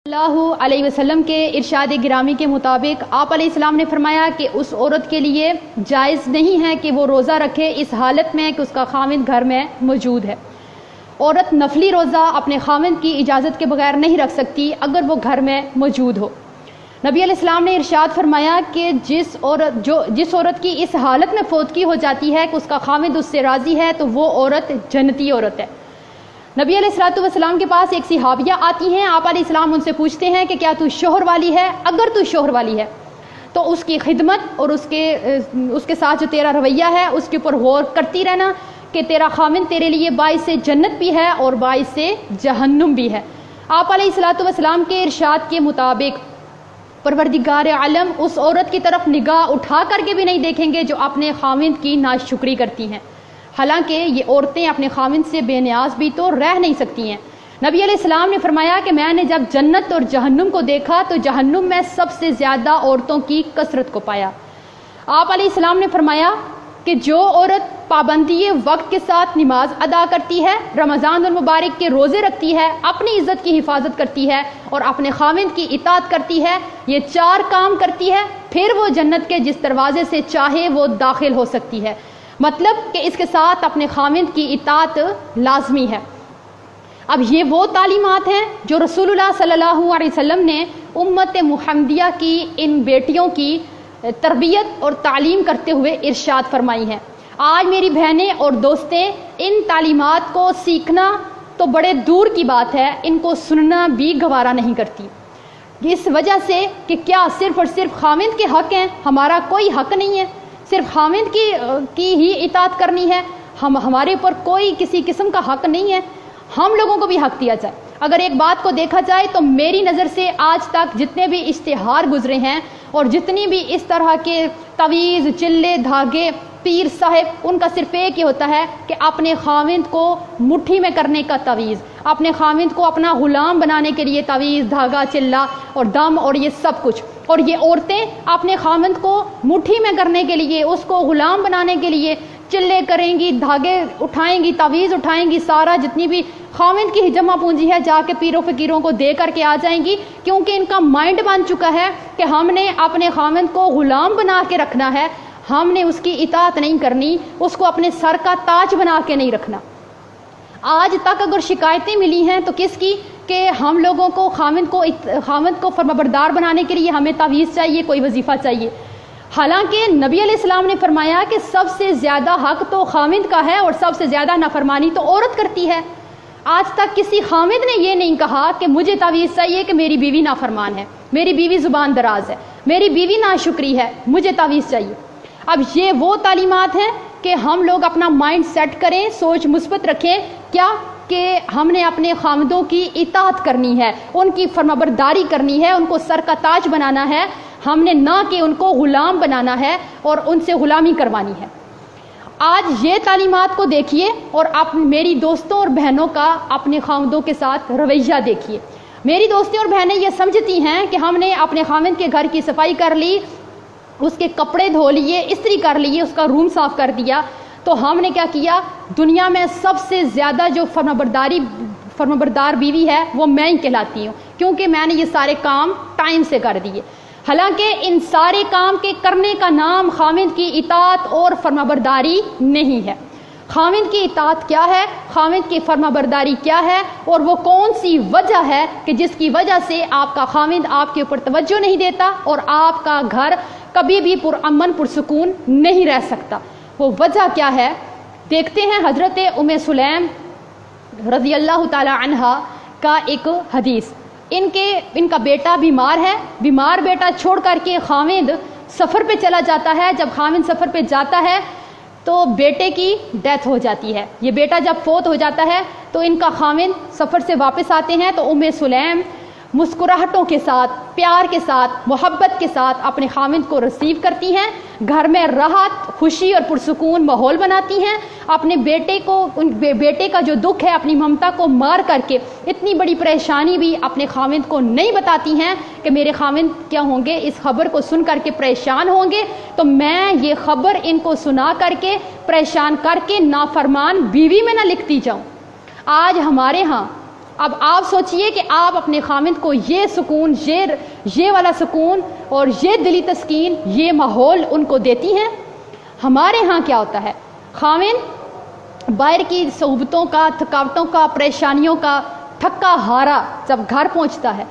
اللہ علیہ وسلم کے ارشاد گرامی کے مطابق آپ علیہ السلام نے فرمایا کہ اس عورت کے لیے جائز نہیں ہے کہ وہ روزہ رکھے اس حالت میں کہ اس کا خاوند گھر میں موجود ہے۔ عورت نفلی روزہ اپنے خاوند کی اجازت کے بغیر نہیں رکھ سکتی اگر وہ گھر میں موجود ہو۔ نبی علیہ السلام نے ارشاد فرمایا کہ جس عورت کی اس حالت میں فوتگی ہو جاتی ہے کہ اس کا خاوند اس سے راضی ہے تو وہ عورت جنتی عورت ہے۔ نبی علیہ السلام کے پاس ایک صحابیہ آتی ہیں، آپ علیہ السلام ان سے پوچھتے ہیں کہ کیا تو شوہر والی ہے؟ اگر تو شوہر والی ہے تو اس کی خدمت اور اس کے ساتھ جو تیرا رویہ ہے اس کے اوپر غور کرتی رہنا کہ تیرا خاوند تیرے لیے باعث جنت بھی ہے اور باعث جہنم بھی ہے۔ آپ علیہ السلام کے ارشاد کے مطابق پروردگار عالم اس عورت کی طرف نگاہ اٹھا کر کے بھی نہیں دیکھیں گے جو اپنے خاوند کی ناشکری کرتی ہیں، حالانکہ یہ عورتیں اپنے خاوند سے بے نیاز بھی تو رہ نہیں سکتی ہیں۔ نبی علیہ السلام نے فرمایا کہ میں نے جب جنت اور جہنم کو دیکھا تو جہنم میں سب سے زیادہ عورتوں کی کثرت کو پایا۔ آپ علیہ السلام نے فرمایا کہ جو عورت پابندی وقت کے ساتھ نماز ادا کرتی ہے، رمضان المبارک کے روزے رکھتی ہے، اپنی عزت کی حفاظت کرتی ہے اور اپنے خاوند کی اطاعت کرتی ہے، یہ 4 کام کرتی ہے، پھر وہ جنت کے جس دروازے سے چاہے وہ داخل ہو سکتی ہے۔ مطلب کہ اس کے ساتھ اپنے خاوند کی اطاعت لازمی ہے۔ اب یہ وہ تعلیمات ہیں جو رسول اللہ صلی اللہ علیہ وسلم نے امت محمدیہ کی ان بیٹیوں کی تربیت اور تعلیم کرتے ہوئے ارشاد فرمائی ہیں۔ آج میری بہنیں اور دوستیں ان تعلیمات کو سیکھنا تو بڑے دور کی بات ہے، ان کو سننا بھی گوارا نہیں کرتی، اس وجہ سے کہ کیا صرف اور صرف خاوند کے حق ہیں، ہمارا کوئی حق نہیں ہے، صرف خاوند کی ہی اطاعت کرنی ہے، ہمارے اوپر کوئی کسی قسم کا حق نہیں ہے، ہم لوگوں کو بھی حق دیا جائے۔ اگر ایک بات کو دیکھا جائے تو میری نظر سے آج تک جتنے بھی اشتہار گزرے ہیں اور جتنی بھی اس طرح کے تویز، چلے، دھاگے، پیر صاحب، ان کا صرف ایک ہی ہوتا ہے کہ اپنے خاوند کو مٹھی میں کرنے کا تویز، اپنے خاوند کو اپنا غلام بنانے کے لیے تویز، دھاگا، چلا اور دم اور یہ سب کچھ، اور یہ عورتیں اپنے خاوند کو مٹھی میں کرنے کے لیے، اس کو غلام بنانے کے لیے چلے کریں گی، دھاگے اٹھائیں گی، تویز اٹھائیں گی، سارا جتنی بھی خاوند کی جمع پونجی ہے جا کے پیروں فقیروں کو دے کر کے آ جائیں گی، کیونکہ ان کا مائنڈ بن چکا ہے کہ ہم نے اپنے خاوند کو غلام بنا کے رکھنا ہے، ہم نے اس کی اطاعت نہیں کرنی، اس کو اپنے سر کا تاج بنا کے نہیں رکھنا۔ آج تک اگر شکایتیں ملی ہیں تو کس کی؟ کہ ہم لوگوں کو خاوند کو فرمانبردار بنانے کے لیے ہمیں تعویذ چاہیے، کوئی وظیفہ چاہیے، حالانکہ نبی علیہ السلام نے فرمایا کہ سب سے زیادہ حق تو خاوند کا ہے اور سب سے زیادہ نافرمانی تو عورت کرتی ہے۔ آج تک کسی خاوند نے یہ نہیں کہا کہ مجھے تعویذ چاہیے کہ میری بیوی نافرمان ہے، میری بیوی زبان دراز ہے، میری بیوی ناشکری ہے، مجھے تعویذ چاہیے۔ اب یہ وہ تعلیمات ہیں کہ ہم لوگ اپنا مائنڈ سیٹ کریں، سوچ مثبت رکھیں، کیا کہ ہم نے اپنے خاوندوں کی اطاعت کرنی ہے، ان کی فرمانبرداری کرنی ہے، ان کو سر کا تاج بنانا ہے، ہم نے نہ کہ ان کو غلام بنانا ہے اور ان سے غلامی کروانی ہے۔ آج یہ تعلیمات کو دیکھیے اور آپ میری دوستوں اور بہنوں کا اپنے خاوندوں کے ساتھ رویہ دیکھیے۔ میری دوستیں اور بہنیں یہ سمجھتی ہیں کہ ہم نے اپنے خاوند کے گھر کی صفائی کر لی، اس کے کپڑے دھو لیے، استری کر لیے، اس کا روم صاف کر دیا، تو ہم نے کیا کیا؟ دنیا میں سب سے زیادہ جو فرمانبردار بیوی ہے وہ میں ہی کہلاتی ہوں، کیونکہ میں نے یہ سارے کام ٹائم سے کر دیے۔ حالانکہ ان سارے کام کے کرنے کا نام خاوند کی اطاعت اور فرمانبرداری نہیں ہے۔ خاوند کی اطاعت کیا ہے، خاوند کی فرمانبرداری کیا ہے، اور وہ کون سی وجہ ہے کہ جس کی وجہ سے آپ کا خاوند آپ کے اوپر توجہ نہیں دیتا اور آپ کا گھر کبھی بھی پرامن پرسکون نہیں رہ سکتا؟ وہ وجہ کیا ہے؟ دیکھتے ہیں حضرت ام سلیم رضی اللہ تعالی عنہا کا ایک حدیث۔ ان کا بیٹا بیمار ہے، بیمار بیٹا چھوڑ کر کے خاوند سفر پہ چلا جاتا ہے۔ جب خاوند سفر پہ جاتا ہے تو بیٹے کی ڈیتھ ہو جاتی ہے۔ یہ بیٹا جب فوت ہو جاتا ہے تو ان کا خاوند سفر سے واپس آتے ہیں تو ام سلیم مسکراہٹوں کے ساتھ، پیار کے ساتھ، محبت کے ساتھ اپنے خاوند کو ریسیو کرتی ہیں، گھر میں راحت، خوشی اور پرسکون ماحول بناتی ہیں، اپنے بیٹے کا جو دکھ ہے، اپنی ممتا کو مار کر کے اتنی بڑی پریشانی بھی اپنے خاوند کو نہیں بتاتی ہیں کہ میرے خاوند کیا ہوں گے، اس خبر کو سن کر کے پریشان ہوں گے، تو میں یہ خبر ان کو سنا کر کے پریشان کر کے نافرمان بیوی میں نہ لکھتی جاؤں۔ آج ہمارے ہاں اب آپ سوچئے کہ آپ اپنے خامند کو یہ سکون، یہ والا سکون اور یہ دلی تسکین، یہ ماحول ان کو دیتی ہیں۔ ہمارے ہاں کیا ہوتا ہے، خامند باہر کی صعوبتوں کا، تھکاوٹوں کا، پریشانیوں کا تھکا ہارا جب گھر پہنچتا ہے،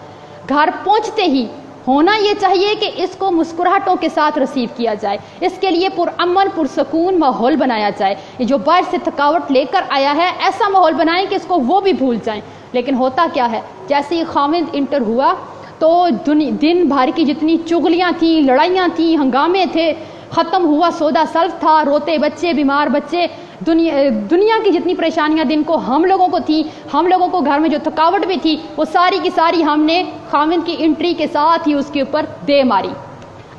گھر پہنچتے ہی ہونا یہ چاہیے کہ اس کو مسکراہٹوں کے ساتھ ریسیو کیا جائے، اس کے لیے پرامن پرسکون ماحول بنایا جائے۔ یہ جو باہر سے تھکاوٹ لے کر آیا ہے ایسا ماحول بنائیں کہ اس کو وہ بھی بھول جائیں۔ لیکن ہوتا کیا ہے، جیسے ہی خامند انٹر ہوا تو دن بھر کی جتنی چغلیاں تھیں، لڑائیاں تھیں، ہنگامے تھے، ختم ہوا، سودا سلف تھا، روتے بچے، بیمار بچے، دنیا کی جتنی پریشانیاں دن کو ہم لوگوں کو تھی، ہم لوگوں کو گھر میں جو تھکاوٹ بھی تھی، وہ ساری کی ساری ہم نے خامند کی انٹری کے ساتھ ہی اس کے اوپر دے ماری۔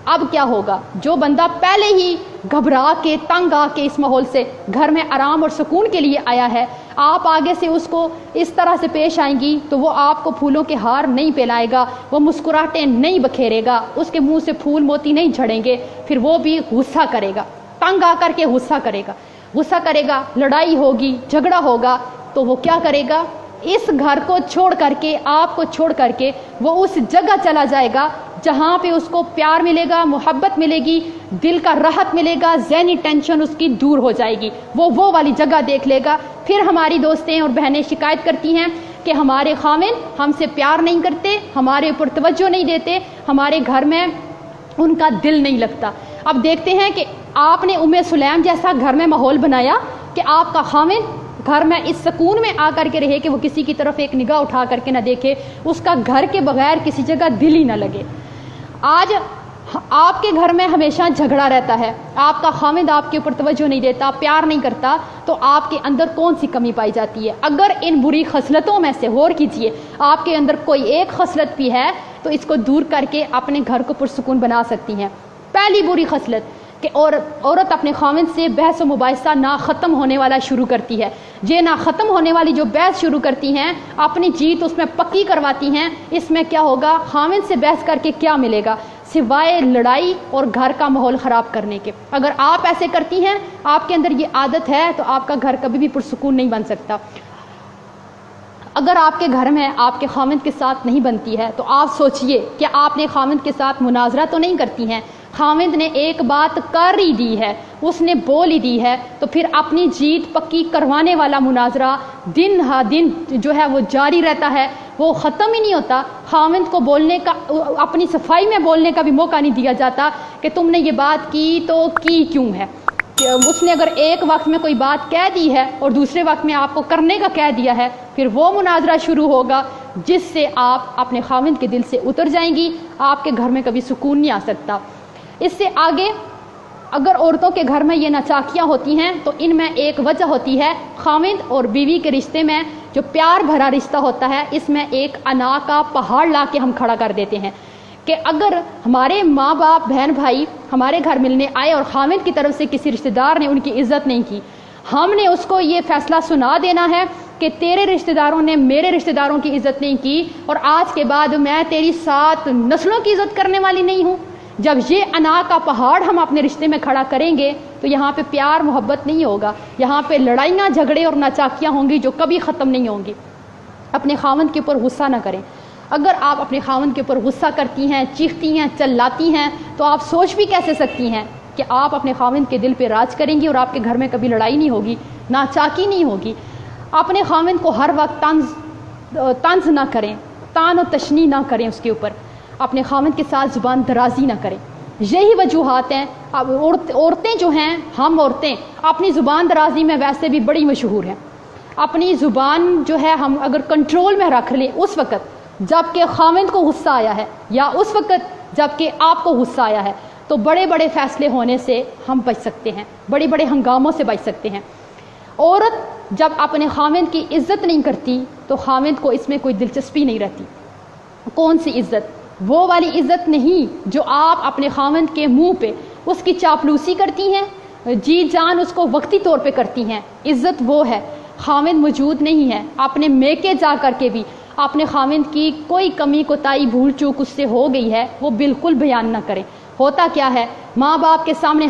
اب کیا ہوگا، جو بندہ پہلے ہی گھبرا کے تنگ آ کے اس ماحول سے گھر میں آرام اور سکون کے لیے آیا ہے، آپ آگے سے اس کو اس طرح سے پیش آئیں گی تو وہ آپ کو پھولوں کے ہار نہیں پہنائے گا، وہ مسکراہٹیں نہیں بکھیرے گا، اس کے منہ سے پھول موتی نہیں جھڑیں گے، پھر وہ بھی غصہ کرے گا، تنگ آ کر کے غصہ کرے گا، لڑائی ہوگی، جھگڑا ہوگا، تو وہ کیا کرے گا، اس گھر کو چھوڑ کر کے، آپ کو چھوڑ کر کے وہ اس جگہ چلا جائے گا جہاں پہ اس کو پیار ملے گا، محبت ملے گی، دل کا راحت ملے گا، ذہنی ٹینشن اس کی دور ہو جائے گی، وہ والی جگہ دیکھ لے گا۔ پھر ہماری دوستیں اور بہنیں شکایت کرتی ہیں کہ ہمارے خامند ہم سے پیار نہیں کرتے، ہمارے اوپر توجہ نہیں دیتے، ہمارے گھر میں ان کا دل نہیں لگتا۔ اب دیکھتے ہیں کہ آپ نے ام سلیم جیسا گھر میں ماحول بنایا کہ آپ کا خامند گھر میں اس سکون میں آ کر کے رہے کہ وہ کسی کی طرف ایک نگاہ اٹھا کر کے نہ دیکھے، اس کا گھر کے بغیر کسی جگہ دل ہی نہ لگے۔ آج آپ کے گھر میں ہمیشہ جھگڑا رہتا ہے، آپ کا خامند آپ کے اوپر توجہ نہیں دیتا، پیار نہیں کرتا، تو آپ کے اندر کون سی کمی پائی جاتی ہے؟ اگر ان بری خصلتوں میں سے غور کیجئے، آپ کے اندر کوئی ایک خصلت بھی ہے تو اس کو دور کر کے اپنے گھر کو پرسکون بنا سکتی ہیں۔ پہلی بری خصلت کہ عورت اپنے خامند سے بحث و مباحثہ نہ ختم ہونے والا شروع کرتی ہے۔ یہ نہ ختم ہونے والی جو بحث شروع کرتی ہیں، اپنی جیت اس میں پکی کرواتی ہیں۔ اس میں کیا ہوگا، خامند سے بحث کر کے کیا ملے گا سوائے لڑائی اور گھر کا ماحول خراب کرنے کے۔ اگر آپ ایسے کرتی ہیں، آپ کے اندر یہ عادت ہے، تو آپ کا گھر کبھی بھی پرسکون نہیں بن سکتا۔ اگر آپ کے گھر میں آپ کے خامند کے ساتھ نہیں بنتی ہے تو آپ سوچئے کہ آپ نے خامند کے ساتھ مناظرہ تو نہیں کرتی ہیں۔ خامند نے ایک بات کر ہی دی ہے، اس نے بول ہی دی ہے، تو پھر اپنی جیت پکی کروانے والا مناظرہ دن ہا دن جو ہے وہ جاری رہتا ہے، وہ ختم ہی نہیں ہوتا۔ خامند کو بولنے کا، اپنی صفائی میں بولنے کا بھی موقع نہیں دیا جاتا کہ تم نے یہ بات کی تو کی کیوں ہے۔ اس نے اگر ایک وقت میں کوئی بات کہہ دی ہے اور دوسرے وقت میں آپ کو کرنے کا کہہ دیا ہے، پھر وہ مناظرہ شروع ہوگا جس سے آپ اپنے خامند کے دل سے اتر جائیں گی، آپ کے گھر میں کبھی سکون نہیں آ سکتا۔ اس سے آگے اگر عورتوں کے گھر میں یہ ناچاکیاں ہوتی ہیں تو ان میں ایک وجہ ہوتی ہے، خامند اور بیوی کے رشتے میں جو پیار بھرا رشتہ ہوتا ہے، اس میں ایک انا کا پہاڑ لا کے ہم کھڑا کر دیتے ہیں کہ اگر ہمارے ماں باپ بہن بھائی ہمارے گھر ملنے آئے اور خامند کی طرف سے کسی رشتہ دار نے ان کی عزت نہیں کی، ہم نے اس کو یہ فیصلہ سنا دینا ہے کہ تیرے رشتہ داروں نے میرے رشتہ داروں کی عزت نہیں کی، اور آج کے بعد میں تیری 7 نسلوں کی عزت کرنے والی نہیں ہوں۔ جب یہ انا کا پہاڑ ہم اپنے رشتے میں کھڑا کریں گے تو یہاں پہ پیار محبت نہیں ہوگا، یہاں پہ لڑائیاں جھگڑے اور ناچاکیاں ہوں گی جو کبھی ختم نہیں ہوں گی۔ اپنے خامند کے اوپر غصہ نہ کریں۔ اگر آپ اپنے خامند کے اوپر غصہ کرتی ہیں، چیختی ہیں، چلاتی ہیں، تو آپ سوچ بھی کیسے سکتی ہیں کہ آپ اپنے خامند کے دل پہ راج کریں گی اور آپ کے گھر میں کبھی لڑائی نہیں ہوگی، ناچاکی نہیں ہوگی۔ اپنے خامند کو ہر وقت طنز نہ کریں، تان و تشنی نہ کریں اس کے اوپر، اپنے خامند کے ساتھ زبان درازی نہ کریں۔ یہی وجوہات ہیں۔ اب عورتیں جو ہیں، ہم عورتیں اپنی زبان درازی میں ویسے بھی بڑی مشہور ہیں۔ اپنی زبان جو ہے ہم اگر کنٹرول میں رکھ لیں اس وقت جب کہ خامند کو غصہ آیا ہے یا اس وقت جب کہ آپ کو غصہ آیا ہے، تو بڑے بڑے فیصلے ہونے سے ہم بچ سکتے ہیں، بڑے بڑے ہنگاموں سے بچ سکتے ہیں۔ عورت جب اپنے خامند کی عزت نہیں کرتی تو خامند کو اس میں کوئی دلچسپی نہیں رہتی۔ کون سی عزت؟ وہ والی عزت نہیں جو آپ اپنے خامند کے منہ پہ اس کی چاپلوسی کرتی ہیں، جی جان اس کو وقتی طور پہ کرتی ہیں۔ عزت وہ ہے، خامند موجود نہیں ہے، اپنے میکے جا کر کے بھی اپنے خامند کی کوئی کمی کوتاہی بھول چوک اس سے ہو گئی ہے وہ بالکل بیان نہ کریں۔ ہوتا کیا ہے، ماں باپ کے سامنے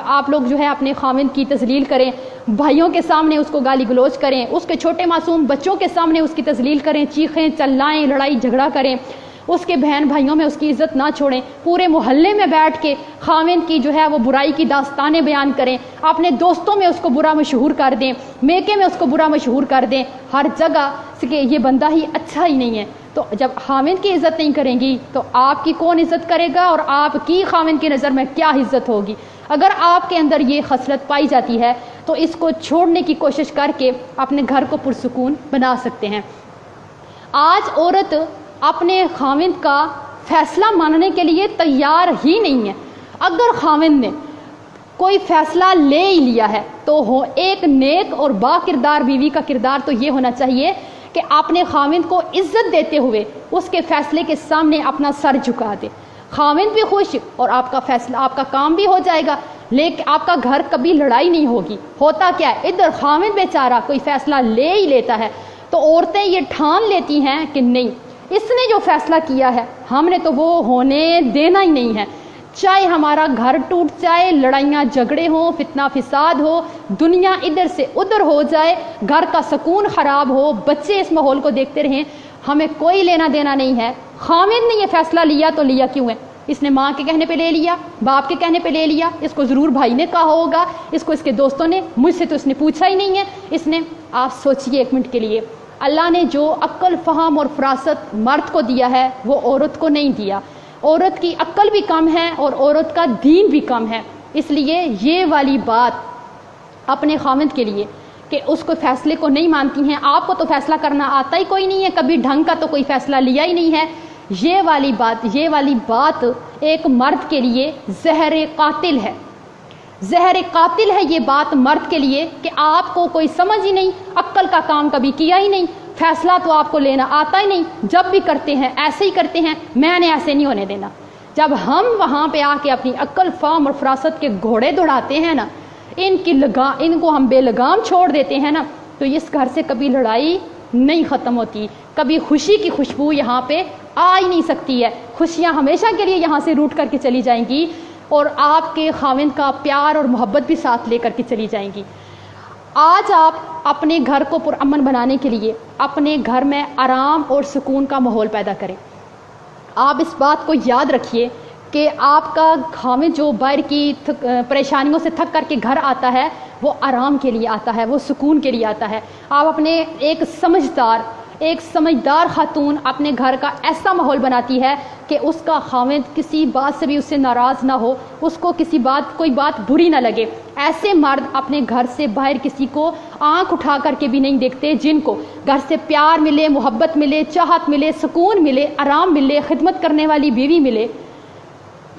آپ لوگ جو ہے اپنے خاوند کی تذلیل کریں، بھائیوں کے سامنے اس کو گالی گلوچ کریں، اس کے چھوٹے معصوم بچوں کے سامنے اس کی تذلیل کریں، چیخیں چلائیں، لڑائی جھگڑا کریں، اس کے بہن بھائیوں میں اس کی عزت نہ چھوڑیں، پورے محلے میں بیٹھ کے خاوند کی جو ہے وہ برائی کی داستانیں بیان کریں، اپنے دوستوں میں اس کو برا مشہور کر دیں، میکے میں اس کو برا مشہور کر دیں، ہر جگہ کہ یہ بندہ ہی اچھا ہی نہیں ہے۔ تو جب خاوند کی عزت نہیں کریں گی تو آپ کی کون عزت کرے گا، اور آپ کی خاوند کی نظر میں کیا عزت ہوگی؟ اگر آپ کے اندر یہ خصلت پائی جاتی ہے تو اس کو چھوڑنے کی کوشش کر کے اپنے گھر کو پرسکون بنا سکتے ہیں۔ آج عورت اپنے خاوند کا فیصلہ ماننے کے لیے تیار ہی نہیں ہے۔ اگر خاوند نے کوئی فیصلہ لے ہی لیا ہے تو ایک نیک اور با کردار بیوی کا کردار تو یہ ہونا چاہیے کہ اپنے خاوند کو عزت دیتے ہوئے اس کے فیصلے کے سامنے اپنا سر جھکا دے، خاوند بھی خوش اور آپ کا فیصلہ، آپ کا کام بھی ہو جائے گا، لیکن آپ کا گھر کبھی لڑائی نہیں ہوگی۔ ہوتا کیا ہے، ادھر خاوند بیچارہ کوئی فیصلہ لے ہی لیتا ہے تو عورتیں یہ ٹھان لیتی ہیں کہ نہیں، اس نے جو فیصلہ کیا ہے ہم نے تو وہ ہونے دینا ہی نہیں ہے، چاہے ہمارا گھر ٹوٹ جائے، لڑائیاں جھگڑے ہوں، فتنہ فساد ہو، دنیا ادھر سے ادھر ہو جائے، گھر کا سکون خراب ہو، بچے اس ماحول کو دیکھتے رہیں، ہمیں کوئی لینا دینا نہیں ہے۔ خاوند نے یہ فیصلہ لیا تو لیا کیوں ہے؟ اس نے ماں کے کہنے پہ لے لیا، باپ کے کہنے پہ لے لیا، اس کو ضرور بھائی نے کہا ہوگا، اس کو اس کے دوستوں نے، مجھ سے تو اس نے پوچھا ہی نہیں ہے، اس نے۔ آپ سوچئے ایک منٹ کے لیے، اللہ نے جو عقل، فہم اور فراست مرد کو دیا ہے وہ عورت کو نہیں دیا۔ عورت کی عقل بھی کم ہے اور عورت کا دین بھی کم ہے، اس لیے یہ والی بات اپنے خاوند کے لیے کہ اس کو فیصلے کو نہیں مانتی ہیں، آپ کو تو فیصلہ کرنا آتا ہی کوئی نہیں ہے، کبھی ڈھنگ کا تو کوئی فیصلہ لیا ہی نہیں ہے، یہ والی بات ایک مرد کے لیے زہر قاتل ہے۔ زہر قاتل ہے یہ بات مرد کے لیے کہ آپ کو کوئی سمجھ ہی نہیں، عقل کا کام کبھی کیا ہی نہیں، فیصلہ تو آپ کو لینا آتا ہی نہیں، جب بھی کرتے ہیں ایسے ہی کرتے ہیں، میں نے ایسے نہیں ہونے دینا۔ جب ہم وہاں پہ آ کے اپنی عقل، فہم اور فراست کے گھوڑے دوڑاتے ہیں نا، ان کو ہم بے لگام چھوڑ دیتے ہیں نا، تو اس گھر سے کبھی لڑائی نہیں ختم ہوتی، کبھی خوشی کی خوشبو یہاں پہ آ ہی نہیں سکتی ہے، خوشیاں ہمیشہ کے لیے یہاں سے روٹ کر کے چلی جائیں گی، اور آپ کے خاوند کا پیار اور محبت بھی ساتھ لے کر کے چلی جائیں گی۔ آج آپ اپنے گھر کو پرامن بنانے کے لیے اپنے گھر میں آرام اور سکون کا ماحول پیدا کریں۔ آپ اس بات کو یاد رکھیے کہ آپ کا خاوند جو باہر کی پریشانیوں سے تھک کر کے گھر آتا ہے وہ آرام کے لیے آتا ہے، وہ سکون کے لیے آتا ہے۔ آپ اپنے ایک سمجھدار خاتون اپنے گھر کا ایسا ماحول بناتی ہے کہ اس کا خاوند کسی بات سے بھی اس سے ناراض نہ ہو، اس کو کوئی بات بری نہ لگے۔ ایسے مرد اپنے گھر سے باہر کسی کو آنکھ اٹھا کر کے بھی نہیں دیکھتے، جن کو گھر سے پیار ملے، محبت ملے، چاہت ملے، سکون ملے، آرام ملے، خدمت کرنے والی بیوی ملے۔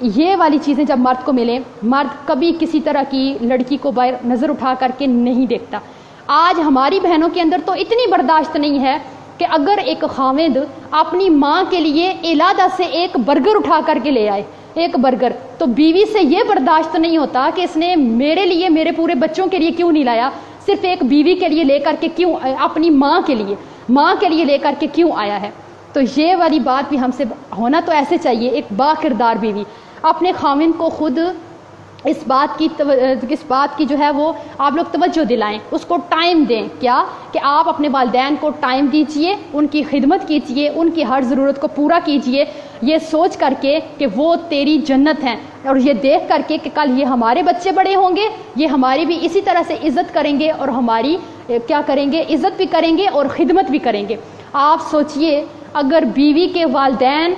یہ والی چیزیں جب مرد کو ملیں، مرد کبھی کسی طرح کی لڑکی کو باہر نظر اٹھا کر کے نہیں دیکھتا۔ آج ہماری بہنوں کے اندر تو اتنی برداشت نہیں ہے کہ اگر ایک خاوند اپنی ماں کے لیے علادہ سے ایک برگر اٹھا کر کے لے آئے، ایک برگر، تو بیوی سے یہ برداشت نہیں ہوتا کہ اس نے میرے لیے، میرے پورے بچوں کے لیے کیوں نہیں لایا، صرف ایک بیوی کے لیے لے کر کے کیوں، اپنی ماں کے لیے لے کر کے کیوں آیا ہے۔ تو یہ والی بات بھی ہم سے ہونا تو ایسے چاہیے، ایک با کردار بیوی اپنے خاوند کو خود اس بات کی جو ہے وہ آپ لوگ توجہ دلائیں، اس کو ٹائم دیں، کیا کہ آپ اپنے والدین کو ٹائم دیجئے، ان کی خدمت کیجئے، ان کی ہر ضرورت کو پورا کیجئے، یہ سوچ کر کے کہ وہ تیری جنت ہیں، اور یہ دیکھ کر کے کہ کل یہ ہمارے بچے بڑے ہوں گے، یہ ہماری بھی اسی طرح سے عزت کریں گے اور ہماری کیا کریں گے، عزت بھی کریں گے اور خدمت بھی کریں گے۔ آپ سوچئے اگر بیوی کے والدین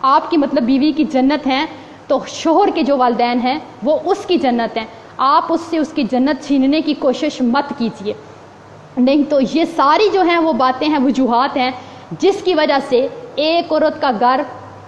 آپ کی مطلب بیوی کی جنت ہیں تو شوہر کے جو والدین ہیں وہ اس کی جنت ہیں، آپ اس سے اس کی جنت چھیننے کی کوشش مت کیجیے، نہیں تو یہ ساری جو ہیں وہ باتیں ہیں، وجوہات ہیں جس کی وجہ سے ایک عورت کا گھر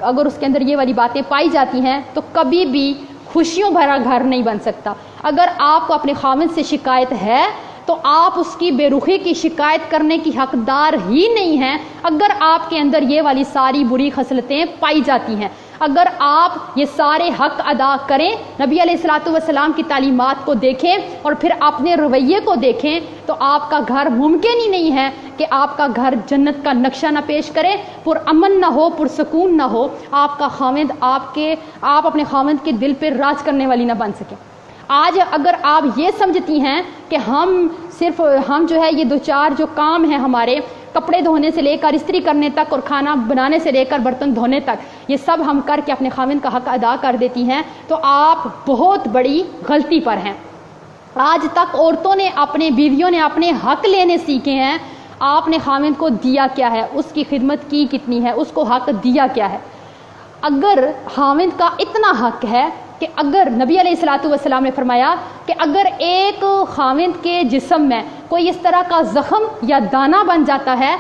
اگر اس کے اندر یہ والی باتیں پائی جاتی ہیں تو کبھی بھی خوشیوں بھرا گھر نہیں بن سکتا۔ اگر آپ کو اپنے خاوند سے شکایت ہے تو آپ اس کی بے رخی کی شکایت کرنے کی حقدار ہی نہیں ہیں اگر آپ کے اندر یہ والی ساری بری خصلتیں پائی جاتی ہیں۔ اگر آپ یہ سارے حق ادا کریں، نبی علیہ الصلوۃ والسلام کی تعلیمات کو دیکھیں اور پھر اپنے رویے کو دیکھیں، تو آپ کا گھر ممکن ہی نہیں ہے کہ آپ کا گھر جنت کا نقشہ نہ پیش کرے، پرامن نہ ہو، پرسکون نہ ہو، آپ کا خاوند آپ اپنے خاوند کے دل پہ راج کرنے والی نہ بن سکے۔ آج اگر آپ یہ سمجھتی ہیں کہ ہم جو ہے یہ دو چار جو کام ہیں ہمارے، کپڑے دھونے سے لے کر استری کرنے تک اور کھانا بنانے سے لے کر برتن دھونے تک، یہ سب ہم کر کے اپنے خاوند کا حق ادا کر دیتی ہیں، تو آپ بہت بڑی غلطی پر ہیں۔ آج تک عورتوں نے اپنے بیویوں نے اپنے حق لینے سیکھے ہیں، آپ نے خاوند کو دیا کیا ہے، اس کی خدمت کی کتنی ہے، اس کو حق دیا کیا ہے۔ اگر خاوند کا اتنا حق ہے کہ اگر نبی علیہ الصلوۃ والسلام نے فرمایا کہ اگر ایک خاوند کے جسم میں کوئی اس طرح کا زخم یا دانہ بن جاتا ہے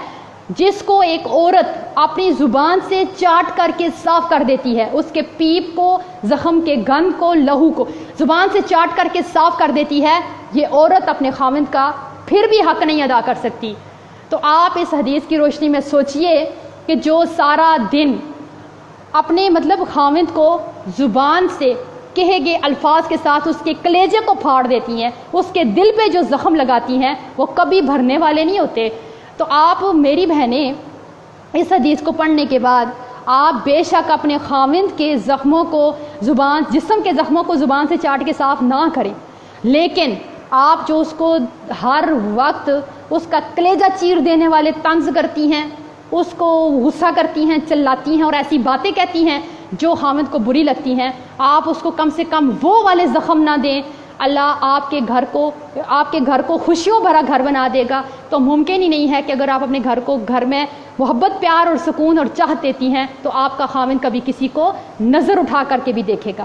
جس کو ایک عورت اپنی زبان سے چاٹ کر کے صاف کر دیتی ہے، اس کے پیپ کو، زخم کے گند کو، لہو کو زبان سے چاٹ کر کے صاف کر دیتی ہے، یہ عورت اپنے خاوند کا پھر بھی حق نہیں ادا کر سکتی۔ تو آپ اس حدیث کی روشنی میں سوچئے کہ جو سارا دن اپنے خاوند کو زبان سے کہے گئے الفاظ کے ساتھ اس کے کلیجے کو پھاڑ دیتی ہیں، اس کے دل پہ جو زخم لگاتی ہیں وہ کبھی بھرنے والے نہیں ہوتے۔ تو آپ میری بہنیں اس حدیث کو پڑھنے کے بعد آپ بے شک اپنے خاوند کے زخموں کو جسم کے زخموں کو زبان سے چاٹ کے صاف نہ کریں، لیکن آپ جو اس کو ہر وقت اس کا کلیجہ چیر دینے والے طنز کرتی ہیں، اس کو غصہ کرتی ہیں، چلاتی ہیں اور ایسی باتیں کہتی ہیں جو خاوند کو بری لگتی ہیں، آپ اس کو کم سے کم وہ والے زخم نہ دیں۔ اللہ آپ کے گھر کو خوشیوں بھرا گھر بنا دے گا۔ تو ممکن ہی نہیں ہے کہ اگر آپ اپنے گھر میں محبت، پیار اور سکون اور چاہت دیتی ہیں تو آپ کا خاوند کبھی کسی کو نظر اٹھا کر کے بھی دیکھے گا۔